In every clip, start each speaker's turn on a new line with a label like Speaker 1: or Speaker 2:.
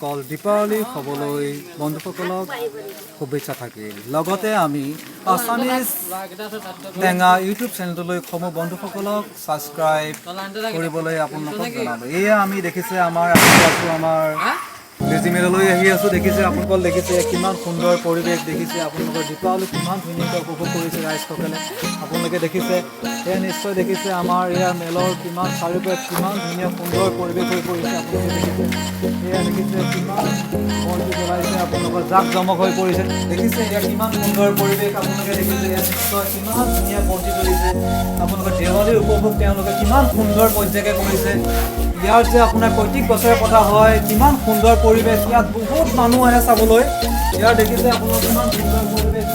Speaker 1: সকল দীপাৱলী খাবলৈ বন্ধুসকলক শুভেচ্ছা থাকিল। লগতে আমি আছামিজ টেঙা ইউটিউব চেনেলটোলৈ সমূহ বন্ধুসকলক ছাবস্ক্ৰাইব কৰিবলৈ আপোনালোকক জনালোঁ। এয়া আমি দেখিছে আমাৰ ৰেজিমেণ্টলৈ আহি আছোঁ। দেখিছে আপোনালোক দেখিছে কিমান সুন্দৰ পৰিৱেশ দেখিছে। আপোনালোকৰ দীপাৱলী কিমান ধুনীয়াকৈ উপভোগ কৰিছে ৰাইজসকলে। আপোনালোকে দেখিছে এয়া নিশ্চয় দেখিছে আমাৰ এয়া মেলৰ কিমান চাৰিওফালে কিমান ধুনীয়া সুন্দৰ পৰিৱেশ হৈ পৰিছে। আপোনালোকে দেখিছে এয়া দেখিছে কিমান মন্দিৰ জ্বলাইছে। আপোনালোকৰ জাক জমক হৈ পৰিছে। দেখিছে এয়া কিমান সুন্দৰ পৰিৱেশ। আপোনালোকে দেখিছে এয়া নিশ্চয় কিমান ধুনীয়া মন্দিৰ জ্বলিছে। আপোনালোকৰ দেৱালীৰ উপভোগ তেওঁলোকে কিমান সুন্দৰ পৰ্যায়কে কৰিছে। ইয়াৰ যে আপোনাৰ প্ৰত্যেক বছৰে পতা হয় কিমান সুন্দৰ পৰিৱেশ। ইয়াত বহুত মানুহ আহে চাবলৈ। ইয়াৰ দেখিছে আপোনালোকৰ কিমান সুন্দৰ পৰিৱেশ।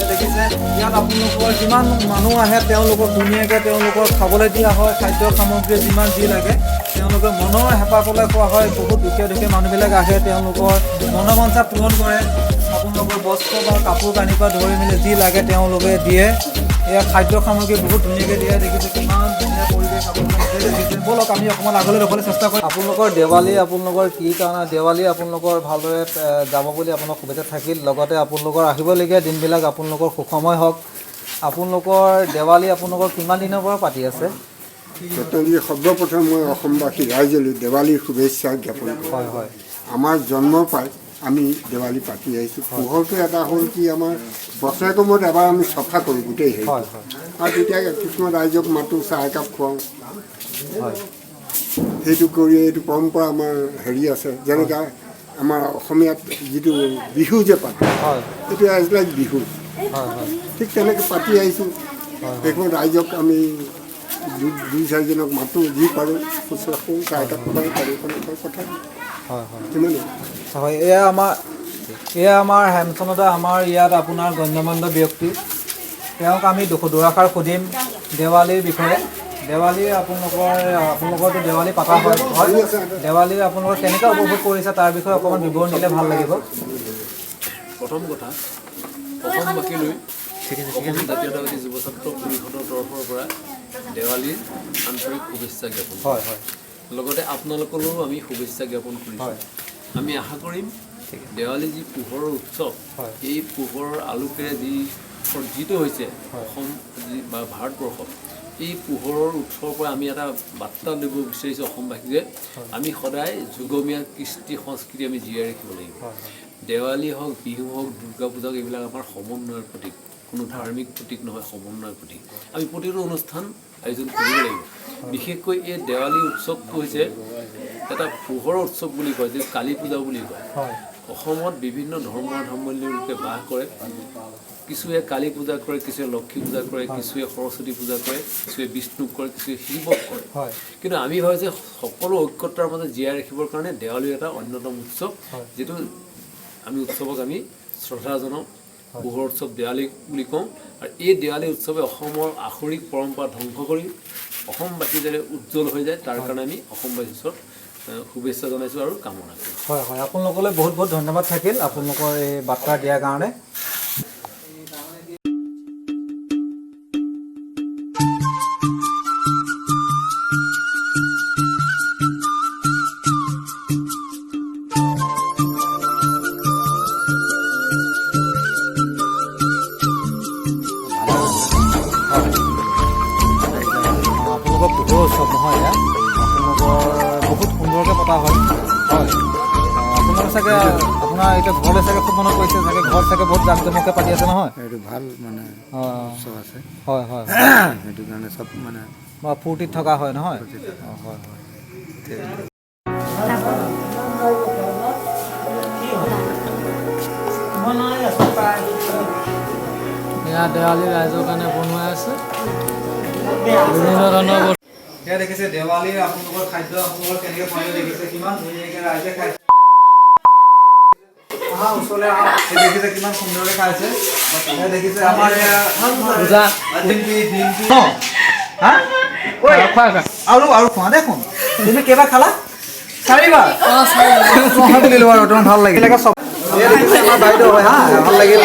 Speaker 1: দেখিছে ইয়াত আপোনালোকৰ যিমান মানুহ আহে তেওঁলোকক ধুনীয়াকৈ তেওঁলোকক খাবলৈ দিয়া হয়। খাদ্য সামগ্ৰী যিমান যি লাগে তেওঁলোকে মনৰ হেঁপাহ পলাই খোৱা হয়। বহুত দুখীয়া মানুহবিলাক আহে তেওঁলোকৰ মনোবাঞ্ছা পূৰণ কৰে। আপোনালোকৰ বস্ত্ৰ বা কাপোৰ কানিৰ পৰা ধৰি মেলি যি লাগে তেওঁলোকে দিয়ে। এয়া খাদ্য সামগ্ৰী বহুত ধুনীয়াকৈ দিয়ে। দেখিছে কিমান ধুনীয়া পৰিৱেশ আপোনালোকে দেখিছে। ব'লক আমি অকণমান আগলৈ ৰ'বলৈ চেষ্টা কৰিম। আপোনালোকৰ দেৱালী আপোনালোকৰ কি কাৰণে দেৱালী আপোনালোকৰ ভালদৰে যাব বুলি আপোনালোক শুভেচ্ছা থাকিল। লগতে আপোনালোকৰ আহিবলগীয়া দিনবিলাক আপোনালোকৰ সুখময় হওক। আপোনালোকৰ দেৱালী আপোনালোকৰ কিমান দিনৰ পৰা পাতি আছে?
Speaker 2: সৰ্বপ্ৰথম মই অসমবাসী ৰাইজলৈ দেৱালীৰ শুভেচ্ছা জ্ঞাপন কৰোঁ।
Speaker 1: হয় হয়।
Speaker 2: আমাৰ জন্মৰ পৰাই আমি দেৱালী পাতি আহিছোঁ। পোহৰটো এটা হ'ল কি আমাৰ বছৰেকৰ মূৰত এবাৰ আমি চফা কৰোঁ গোটেই হেৰি। আৰু তেতিয়া কিছুমান ৰাইজক মাতোঁ, চাহ একাপ খুৱাওঁ। সেইটো কৰি এইটো পৰম্পৰা আমাৰ হেৰি আছে। যেনেকৈ আমাৰ অসমীয়াত যিটো বিহু যে পাতে এইটো এজ লাইক বিহু, ঠিক তেনেকৈ পাতি আহিছোঁ। সেইখন ৰাইজক আমি দুই চাৰিজনক মাতোঁ, যি পাৰোঁ শুশ্ৰূষা কৰোঁ, চাহ একাপ খুৱাওঁ, পাৰোঁ কথা।
Speaker 1: হয়, এয়া আমাৰ হেমচন্দ্ৰ আমাৰ ইয়াত আপোনাৰ গণ্যমান্য ব্যক্তি। তেওঁক আমি দুআষাৰ সুধিম দেৱালীৰ বিষয়ে। দেৱালী আপোনালোকৰতো দেৱালী পতা হয়। দেৱালী আপোনালোকৰ কেনেকৈ উপভোগ কৰিছে তাৰ বিষয়ে অকণমান বিৱৰণ দিলে ভাল লাগিব।
Speaker 3: প্ৰথম কথা অসমবাসীলৈ অসম জাতীয়তাবাদী যুৱ ছাত্ৰ পৰিষদৰ তৰফৰ পৰা দেৱালীৰ আন্তৰিক শুভেচ্ছা জ্ঞাপন।
Speaker 1: হয় হয়।
Speaker 3: লগতে আপোনালোকলৈও আমি শুভেচ্ছা জ্ঞাপন কৰিছোঁ। আমি আশা কৰিম দেৱালী যি পোহৰৰ উৎসৱ, এই পোহৰৰ আলোকেৰে যি সজ্জিত হৈছে অসম বা ভাৰতবৰ্ষত, এই পোহৰৰ উৎসৱৰ পৰা আমি এটা বাৰ্তা দিব বিচাৰিছোঁ অসমবাসী যে আমি সদায় যুগমীয়া কৃষ্টি সংস্কৃতি আমি জীয়াই ৰাখিব লাগিব। দেৱালী হওক, বিহু হওক, দুৰ্গা পূজা হওক, এইবিলাক আমাৰ সমন্বয়ৰ প্ৰতীক, কোনো ধাৰ্মিক প্ৰতীক নহয়, সমন্বয়ৰ প্ৰতীক। আমি প্ৰতিটো অনুষ্ঠান আয়োজন কৰিব লাগিব। বিশেষকৈ এই দেৱালী উৎসৱটো হৈছে এটা পোহৰৰ উৎসৱ বুলি কয়, যে কালী পূজা বুলি কয়। অসমত বিভিন্ন ধৰ্মাৱলম্বী লোকে বাস কৰে। কিছুৱে কালী পূজা কৰে, কিছুৱে লক্ষী পূজা কৰে, কিছুৱে সৰস্বতী পূজা কৰে, কিছুৱে বিষ্ণুক কৰে, কিছুৱে শিৱক কৰে। কিন্তু আমি ভাবোঁ যে সকলো ঐক্যতাৰ মাজত জীয়াই ৰাখিবৰ কাৰণে দেৱালীৰ এটা অন্যতম উৎসৱ, যিটো আমি উৎসৱক আমি শ্ৰদ্ধা জনাওঁ। পোহৰ উৎসৱ দেৱালী বুলি কওঁ। আৰু এই দেৱালী উৎসৱে অসমৰ আসৰিক পৰম্পৰা ধ্বংস কৰি অসমবাসী যাতে উজ্জ্বল হৈ যায় তাৰ কাৰণে আমি অসমবাসীৰ ওচৰত শুভেচ্ছা জনাইছোঁ আৰু কামনা কৰিছোঁ।
Speaker 1: হয় হয়, আপোনালোকলৈ বহুত বহুত ধন্যবাদ থাকিল আপোনালোকৰ এই বাৰ্তা দিয়াৰ কাৰণে। আপোনালোকৰ পোহৰৰ উৎসৱ নহয় এয়া, আপোনালোকৰ বহুত সুন্দৰকৈ পতা হয়। আপোনালোকে চাগে আপোনাৰ এতিয়া ঘৰলৈ চাগে খুব মনত পৰিছে চাগে, ঘৰত চাগে বহুত জাক জমককৈ পাতি আছে নহয়?
Speaker 2: এইটো ভাল মানে উৎসৱ আছে।
Speaker 1: হয় হয়,
Speaker 2: সেইটো কাৰণে চব মানে
Speaker 1: ফূৰ্তিত থকা হয় নহয়? হয় হয়। এয়া দেৱালী ৰাইজৰ কাৰণে বনোৱা আছে বিভিন্ন ধৰণৰ। এয়া দেখিছে দেৱালীৰ আপোনালোকৰ খাদ্য আপোনালোকৰ কেনেকৈ খাদ্য দেখিছে, কিমান ধুনীয়াকৈ ৰাইজে খাইছে। ওচৰলৈ দেখিছে কিমান সুন্দৰকৈ খাইছে। দেখিছে আমাৰ আৰু খোৱা দেখোন। তুমি কেইবাৰ খালা? 4বাৰ দিলোঁ আৰু তোমাৰ ভাল লাগিল। আমাৰ বাইদেউ হয়, ভাল লাগিল।